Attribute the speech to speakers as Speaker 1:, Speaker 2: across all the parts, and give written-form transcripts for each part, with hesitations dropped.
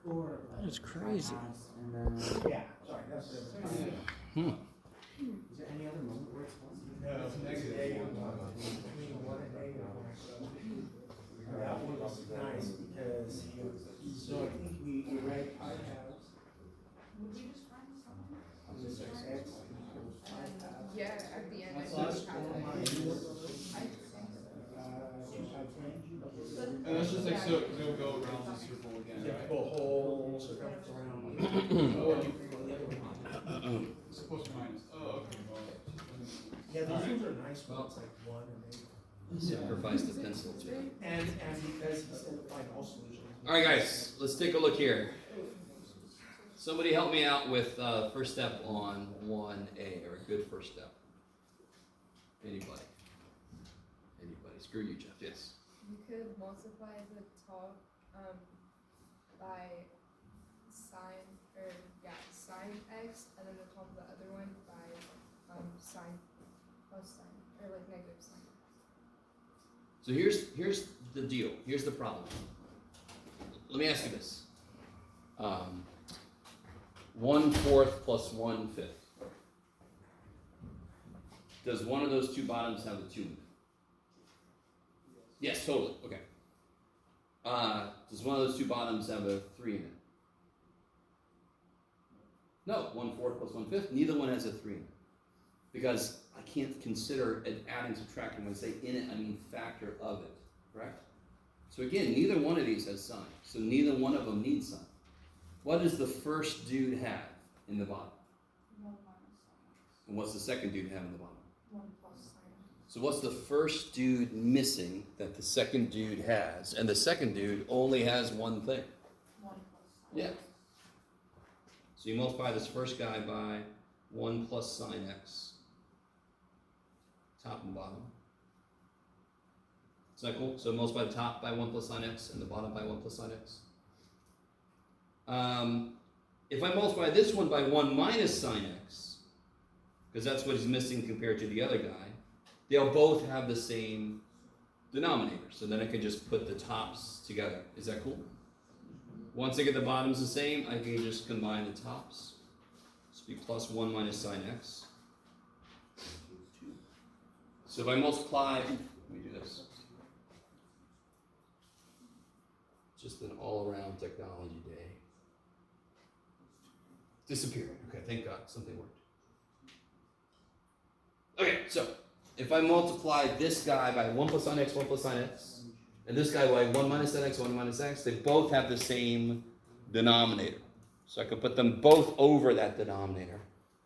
Speaker 1: That is crazy.
Speaker 2: Yeah, sorry, that's the other.
Speaker 1: Hmm.
Speaker 3: Is there any other moment where it's positive?
Speaker 2: No, it's negative. Between 1 and 8 or so. That one was nice because, so I think we read pi halves. This is x equals pi halves.
Speaker 4: Yeah, at the end.
Speaker 2: Plus or minus. 2 pi fringe.
Speaker 5: And that's just like, so they'll go around the circle again,
Speaker 2: Yeah,
Speaker 5: right?
Speaker 2: go whole circumference around. Or you can go the other way.
Speaker 5: It's plus or minus. Oh, okay. Well,
Speaker 2: Yeah, those ones are nice ones, like 1 and 8.
Speaker 1: Sacrifice the pencil too.
Speaker 2: And because he simplified all solutions.
Speaker 1: All right, guys, let's take a look here. Somebody help me out with first step on 1A, or a good first step. Anybody? Anybody? Screw you, Jeff. Yes.
Speaker 4: You could multiply the top by sine x, and then the top of the other one by sine plus sine, or like negative sine.
Speaker 1: So here's the deal. Here's the problem. Let me ask you this. 1/4 plus 1/5. Does one of those two bottoms have a 2 in it? Yes, totally. Okay. Does one of those two bottoms have a 3 in it? No. 1/4 plus 1/5. Neither one has a 3 in it. Because I can't consider it adding, subtracting. When I say in it, I mean factor of it. Correct? So again, neither one of these has sign. So neither one of them needs sign. What does the first dude have in the bottom?
Speaker 4: 1 minus sine.
Speaker 1: And what's the second dude have in the bottom?
Speaker 4: 1 plus sine.
Speaker 1: So what's the first dude missing that the second dude has? And the second dude only has one thing.
Speaker 4: 1 plus sine.
Speaker 1: Yeah. So you multiply this first guy by 1 plus sine x. Top and bottom. Is that cool? So multiply the top by 1 plus sine x and the bottom by 1 plus sine x. If I multiply this one by 1 minus sine x, because that's what he's missing compared to the other guy, they'll both have the same denominator. So then I can just put the tops together. Is that cool? Once I get the bottoms the same, I can just combine the tops. This will be plus 1 minus sine x. So if I multiply, let me do this. Just an all-around technology day. Disappearing. Okay, thank God, something worked. Okay, so if I multiply this guy by 1 plus sine x, 1 plus sine x, and this guy by 1 minus sine x, 1 minus x, they both have the same denominator. So I can put them both over that denominator.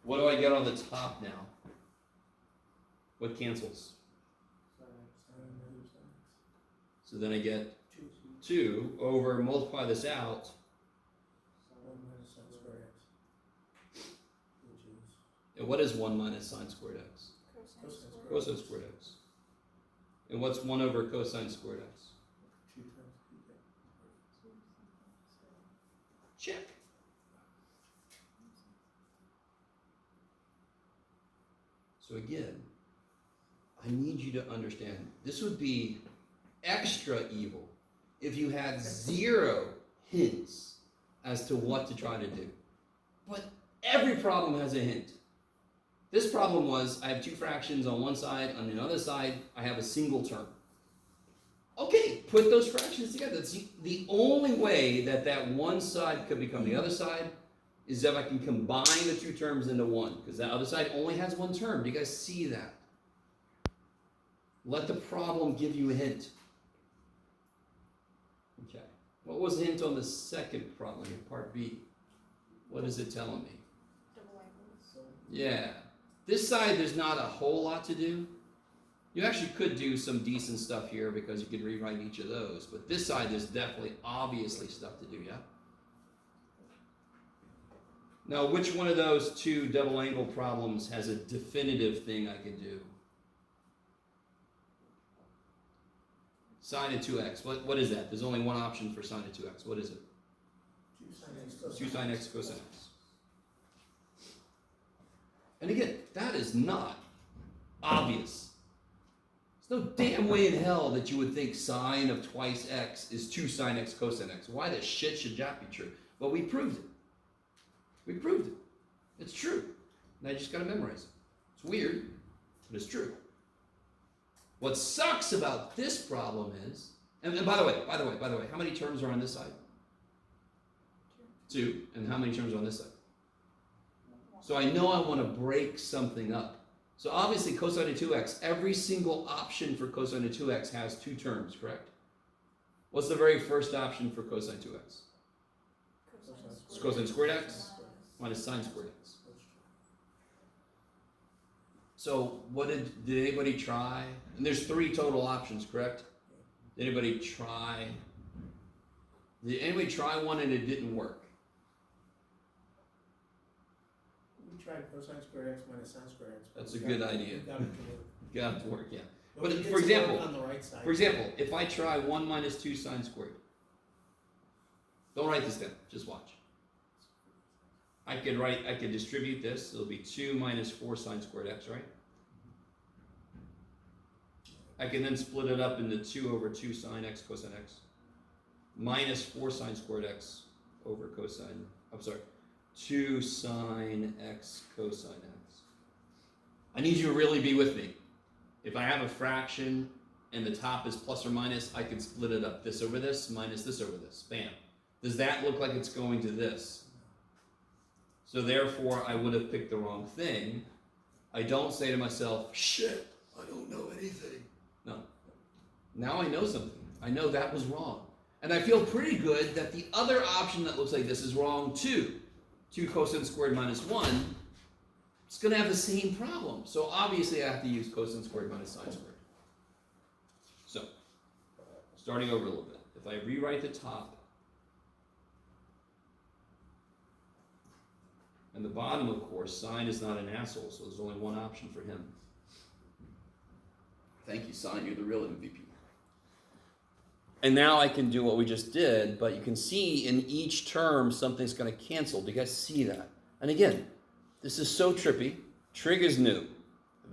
Speaker 1: What do I get on the top now? What cancels? So then I get 2 over, multiply this out.
Speaker 2: 1 minus sine squared x. Which is
Speaker 1: And what is 1 minus sine squared x? Cosine squared x. And what's 1 over cosine squared x?
Speaker 2: 2 times theta.
Speaker 1: Check. So again, I need you to understand, this would be extra evil if you had 0 hints as to what to try to do. But every problem has a hint. This problem was, I have 2 fractions on one side, on the other side, I have a single term. Okay, put those fractions together. That's the only way that that one side could become the other side is if I can combine the 2 terms into one, because that other side only has one term. Do you guys see that? Let the problem give you a hint. Okay. What was the hint on the second problem in part B? What is it telling me?
Speaker 4: Double angles.
Speaker 1: Yeah. This side, there's not a whole lot to do. You actually could do some decent stuff here because you could rewrite each of those. But this side, there's definitely, obviously, stuff to do, yeah? Now, which one of those 2 double angle problems has a definitive thing I can do? Sine of 2x. What is that? There's only one option for sine of 2x. What is it?
Speaker 2: 2 sine x cosine.
Speaker 1: 2 sine x cosine x. And again, that is not obvious. It's No damn way in hell that you would think sine of twice x is 2 sine x cosine x. Why the shit should that be true? But we proved it. We proved it. It's true. Now you just gotta memorize it. It's weird, but it's true. What sucks about this problem is, and by the way, how many terms are on this side? 2. And how many terms are on this side? So I know I want to break something up. So obviously cosine of 2x, every single option for cosine of 2x has 2 terms, correct? What's the very first option for cosine 2x? It's cosine squared x minus sine squared x. So what did anybody try? And there's 3 total options, correct? Did anybody try one and it didn't work?
Speaker 2: We tried cosine squared x minus sine squared x. but
Speaker 1: That's a
Speaker 2: we
Speaker 1: good
Speaker 2: got-
Speaker 1: idea.
Speaker 2: we got it to work.
Speaker 1: Got it to work, yeah.
Speaker 2: But
Speaker 1: But
Speaker 2: we did
Speaker 1: for
Speaker 2: some work
Speaker 1: example-
Speaker 2: on the right side.
Speaker 1: For example, if I try 1 minus 2 sine squared. Don't write this down, just watch. I could distribute this, it'll be 2 minus 4 sine squared x, right? I can then split it up into 2 over 2 sine x cosine x. Minus 4 sine squared x over 2 sine x cosine x. I need you to really be with me. If I have a fraction and the top is plus or minus, I can split it up. This over this, minus this over this. Bam. Does that look like it's going to this? So therefore, I would have picked the wrong thing. I don't say to myself, shit, I don't know anything. No. Now I know something. I know that was wrong. And I feel pretty good that the other option that looks like this is wrong too. 2 cosine squared minus 1. It's going to have the same problem. So obviously I have to use cosine squared minus sine squared. So, starting over a little bit. If I rewrite the top and the bottom, of course, sine is not an asshole, so there's only one option for him. Thank you, sine. You're the real MVP. And now I can do what we just did, but you can see in each term something's going to cancel. Do you guys see that? And again, this is so trippy. Trig is new.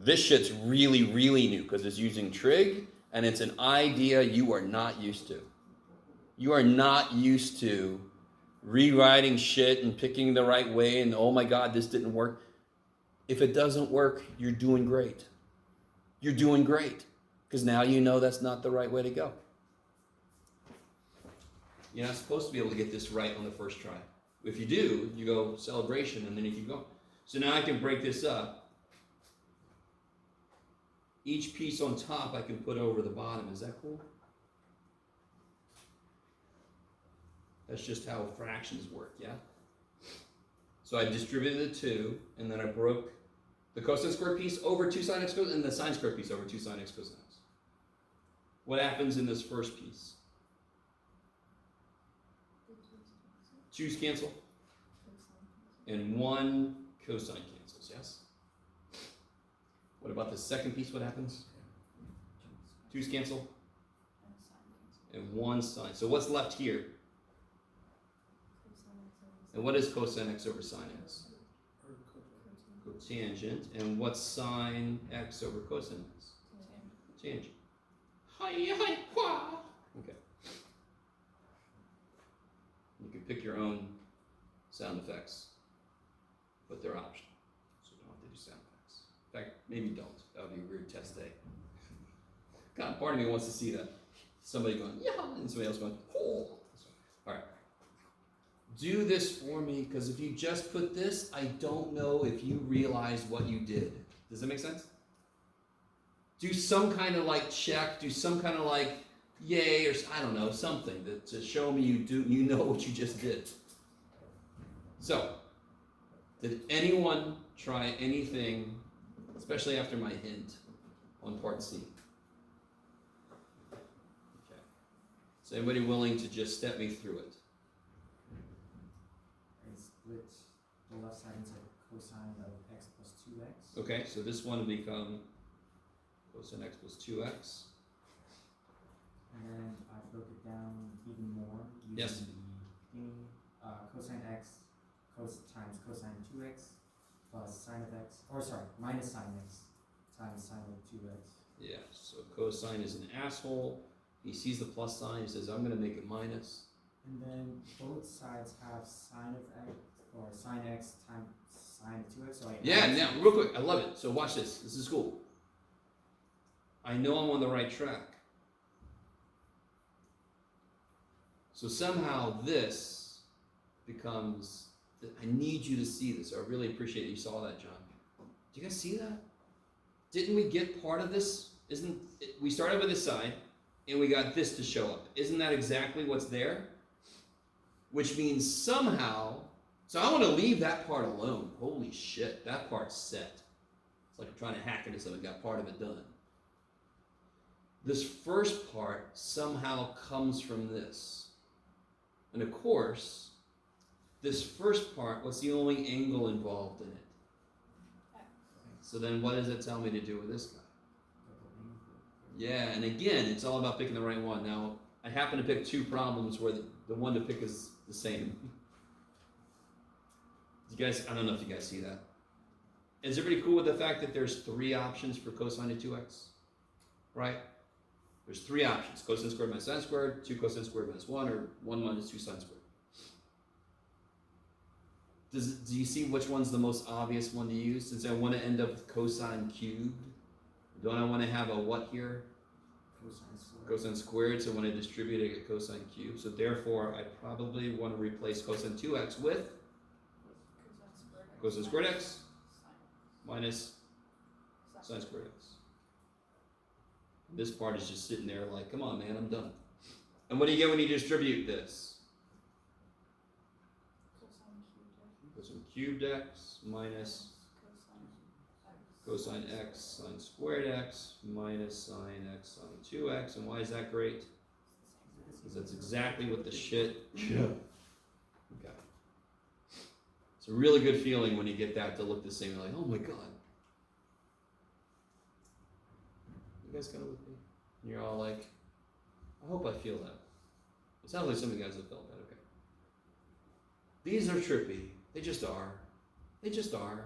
Speaker 1: This shit's really, really new because it's using trig, and it's an idea you are not used to. You are not used to rewriting shit and picking the right way and, oh my God, this didn't work. If it doesn't work, you're doing great. You're doing great because now you know that's not the right way to go. You're not supposed to be able to get this right on the first try. If you do, you go celebration and then you keep going. So now I can break this up. Each piece on top I can put over the bottom. Is that cool? That's just how fractions work, yeah? So I distributed the 2, and then I broke the cosine squared piece over 2 sine x cosine, and the sine squared piece over 2 sine x cosine x. What happens in this first piece? 2's cancel, and 1 cosine cancels, yes? What about the second piece? What happens? 2's cancel, and 1 sine. So what's left here? And what is cosine x over sine x? Cotangent. And what's sine x over cosine x? Tangent. Okay. You can pick your own sound effects, but they're optional, so you don't have to do sound effects. In fact, maybe don't. That would be a weird test day. God, part of me wants to see that. Somebody going, yeah, and somebody else going, oh. All right. Do this for me, because if you just put this, I don't know if you realize what you did. Does that make sense? Do some kind of like check, do some kind of like yay, or I don't know, something to show me you know what you just did. So, did anyone try anything, especially after my hint on part C? Okay. Is anybody willing to just step me through it?
Speaker 3: I split the left side into cosine of x plus 2x.
Speaker 1: Okay, so this one will become cosine x plus 2x.
Speaker 3: And then I broke it down even more using
Speaker 1: Yes.
Speaker 3: the thingy, cosine x times cosine 2x plus sine of x, or sorry, minus sine x times sine of 2x.
Speaker 1: Yeah, so cosine is an asshole. He sees the plus sign, he says, I'm gonna make it minus.
Speaker 3: And then both sides have sine of x, or sine x times sine of 2x, so like.
Speaker 1: Yeah, now, real quick, I love it. So watch this. This is cool. I know I'm on the right track. So somehow this becomes, I need you to see this. I really appreciate you saw that, John. Do you guys see that? Didn't we get part of this? We started with this side, and we got this to show up. Isn't that exactly what's there? Which means somehow, so I want to leave that part alone. Holy shit, that part's set. It's like I'm trying to hack into something, got part of it done. This first part somehow comes from this. And of course, this first part, what's the only angle involved in it? So then what does it tell me to do with this guy? Yeah, and again, it's all about picking the right one. Now, I happen to pick two problems where the one to pick is the same. You guys, I don't know if you guys see that. Is everybody cool with the fact that there's three options for cosine of 2x? Right? There's three options. Cosine squared minus sine squared, 2 cosine squared minus 1, or 1 minus 2 sine squared. Do you see which one's the most obvious one to use? Since I want to end up with cosine cubed, don't I want to have a what here?
Speaker 3: Cosine squared.
Speaker 1: Cosine squared, so when I distribute, I get cosine cubed. So therefore, I probably want to replace cosine 2x with cosine squared x minus sine squared x. This part is just sitting there like, come on, man, I'm done. And what do you get when you distribute this? Cosine cubed x minus cosine x sine squared x minus sine x sine 2x. And why is that great? Because that's exactly what the shit. Yeah. Okay. It's a really good feeling when you get that to look the same. You're like, oh my god. You guys kind of with me? And you're all like, I hope I feel that. It sounds like some of you guys have felt that, okay. These are trippy. They just are. They just are.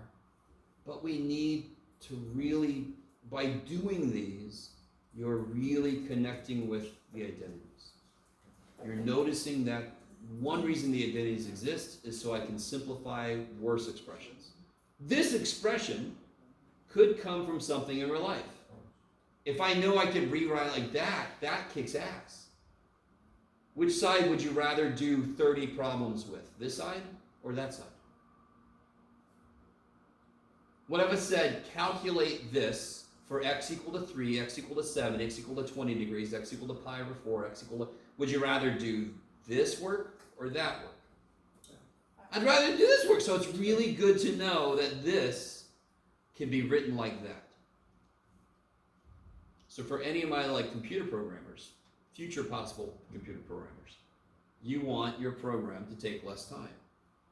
Speaker 1: But we need to really, by doing these, you're really connecting with the identities. You're noticing that one reason the identities exist is so I can simplify worse expressions. This expression could come from something in real life. If I know I could rewrite like that, that kicks ass. Which side would you rather do 30 problems with? This side or that side? What if I said, calculate this for x equal to 3, x equal to 7, x equal to 20 degrees, x equal to pi over 4, x equal to... Would you rather do this work or that work? I'd rather do this work. So it's really good to know that this can be written like that. So for any of my computer programmers, future possible computer programmers, you want your program to take less time.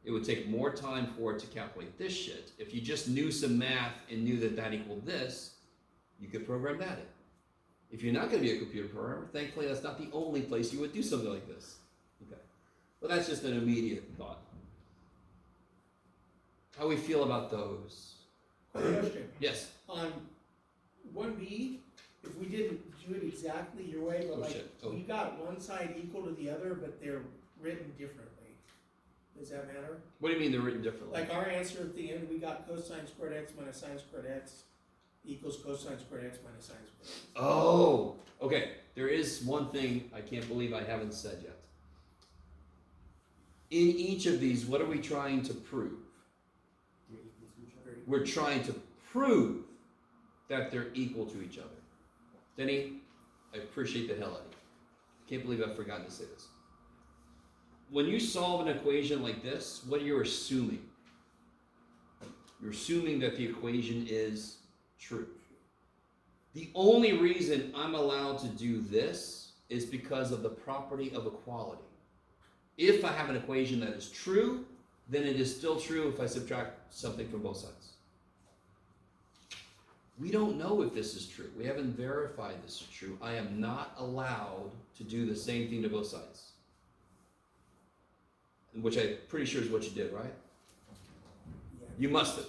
Speaker 1: It would take more time for it to calculate this shit. If you just knew some math and knew that that equaled this, you could program that in. If you're not going to be a computer programmer, thankfully that's not the only place you would do something like this. Okay. Well, that's just an immediate thought. How we feel about those?
Speaker 2: Question.
Speaker 1: Yes.
Speaker 2: On 1B, if we didn't do it exactly your way, but you got one side equal to the other, but they're written differently. Does that matter?
Speaker 1: What do you mean they're written differently?
Speaker 2: Like our answer at the end, we got cosine squared x minus sine squared x equals cosine squared x minus sine squared x.
Speaker 1: Oh, okay. There is one thing I can't believe I haven't said yet. In each of these, what are we trying to prove?
Speaker 3: They're equal to each other.
Speaker 1: We're trying to prove that they're equal to each other. Denny, I appreciate the hell out of you. Can't believe I've forgotten to say this. When you solve an equation like this, what are you assuming? You're assuming that the equation is true. The only reason I'm allowed to do this is because of the property of equality. If I have an equation that is true, then it is still true if I subtract something from both sides. We don't know if this is true. We haven't verified this is true. I am not allowed to do the same thing to both sides. Which I'm pretty sure is what you did, right?
Speaker 2: Yeah.
Speaker 1: You must have.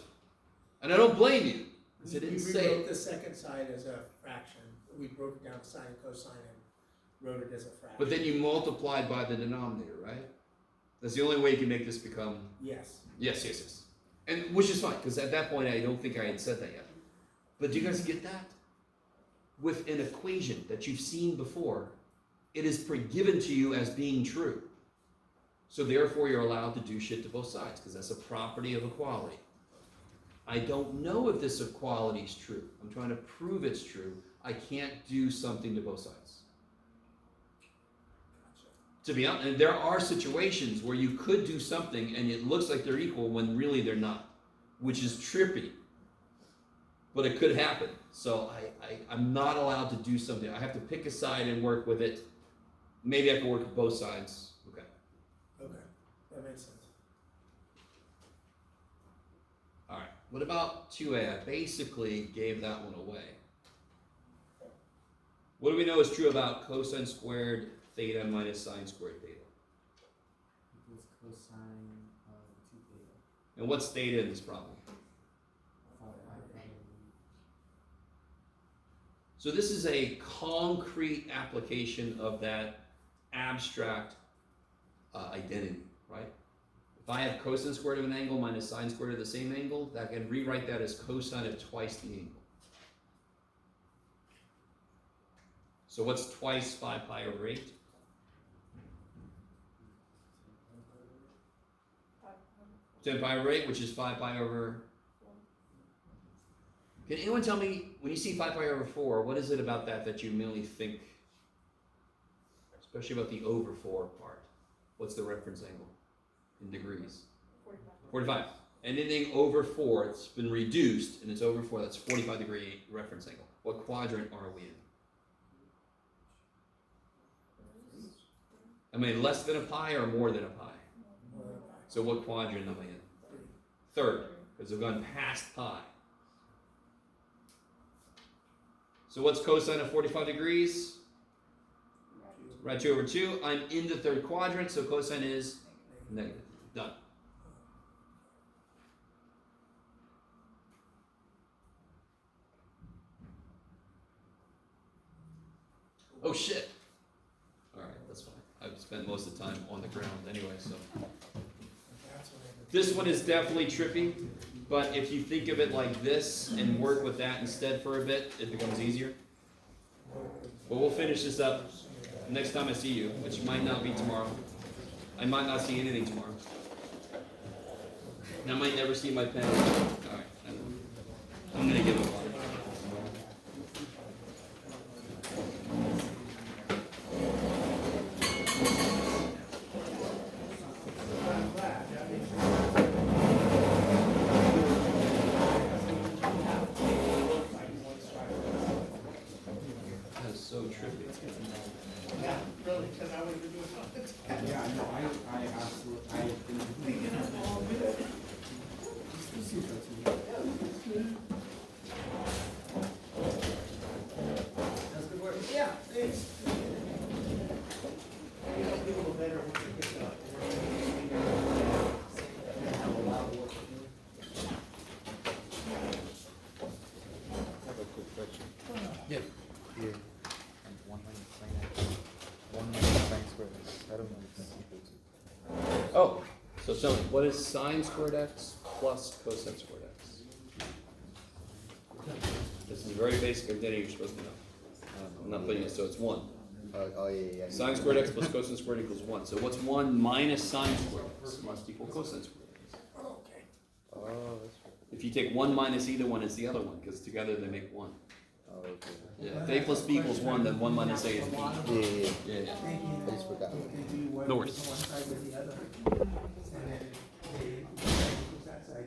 Speaker 1: And I don't blame you, because I didn't say
Speaker 2: We rewrote
Speaker 1: it.
Speaker 2: the second side as a fraction. fraction. We broke it down to sine and cosine and wrote it as a fraction.
Speaker 1: But then you multiplied by the denominator, right? That's the only way you can make this become.
Speaker 2: Yes.
Speaker 1: Yes. And which is fine, because at that point I don't think I had said that yet. But do you guys get that? With an equation that you've seen before, it is given to you as being true. So therefore you're allowed to do shit to both sides, because that's a property of equality. I don't know if this equality is true. I'm trying to prove it's true. I can't do something to both sides. To be honest, and there are situations where you could do something and it looks like they're equal when really they're not, which is trippy. But it could happen. So I'm not allowed to do something. I have to pick a side and work with it. Maybe I can work with both sides. Okay.
Speaker 2: Okay, that makes sense.
Speaker 1: All right. What about 2a? I basically gave that one away. What do we know is true about cosine squared theta minus sine squared theta?
Speaker 3: Equals cosine of 2 theta.
Speaker 1: And what's theta in this problem?
Speaker 3: 5 pi.
Speaker 1: So this is a concrete application of that abstract identity, right? If I have cosine squared of an angle minus sine squared of the same angle, I can rewrite that as cosine of twice the angle. So what's twice 5 pi over 8? 10 pi over 8, which is 5 pi over... Can anyone tell me, when you see 5 pi over 4, what is it about that you immediately think, especially about the over 4 part? What's the reference angle in degrees? 45. Anything over 4, it's been reduced, and it's over 4, that's 45 degree reference angle. What quadrant are we in? Am I less than a pi or more than a pi? So what quadrant am I in? Third, because I've gone past pi. So what's cosine of 45 degrees? Right, 2 over 2. I'm in the third quadrant, so cosine is negative. Done. Oh shit. Alright, that's fine. I've spent most of the time on the ground anyway, so. This one is definitely trippy, but if you think of it like this and work with that instead for a bit, it becomes easier. But we'll finish this up next time I see you, which might not be tomorrow. I might not see anything tomorrow. And I might never see my pen. Alright, I'm gonna give it one. That is so trippy.
Speaker 2: Yeah, really, because I would have been doing something.
Speaker 3: Yeah, no, I absolutely, I agree. This is so too.
Speaker 2: That's good work. Yeah, thanks. It'll be a little better when we get up.
Speaker 6: I have a quick question.
Speaker 1: Yeah.
Speaker 6: Here, and 1 minus sin x, 1 minus sin squared x. I don't know if that's equal to.
Speaker 1: Oh, so tell me, what is sine squared x plus cosine squared x? This is a very basic identity you're supposed to know. I'm not putting it, so it's 1.
Speaker 6: Oh yeah.
Speaker 1: Sine squared x plus cosine squared equals 1. So what's 1 minus sine squared x must equal cosine squared x.
Speaker 2: Okay.
Speaker 6: Oh, that's right.
Speaker 1: If you take 1 minus either one, it's the other one, because together they make 1.
Speaker 6: Oh, okay.
Speaker 1: Yeah, if a plus b equals 1, then 1 minus a is b.
Speaker 6: Yeah.
Speaker 1: Yeah.
Speaker 6: I just forgot.
Speaker 1: No worries.
Speaker 2: One side with the other. And then they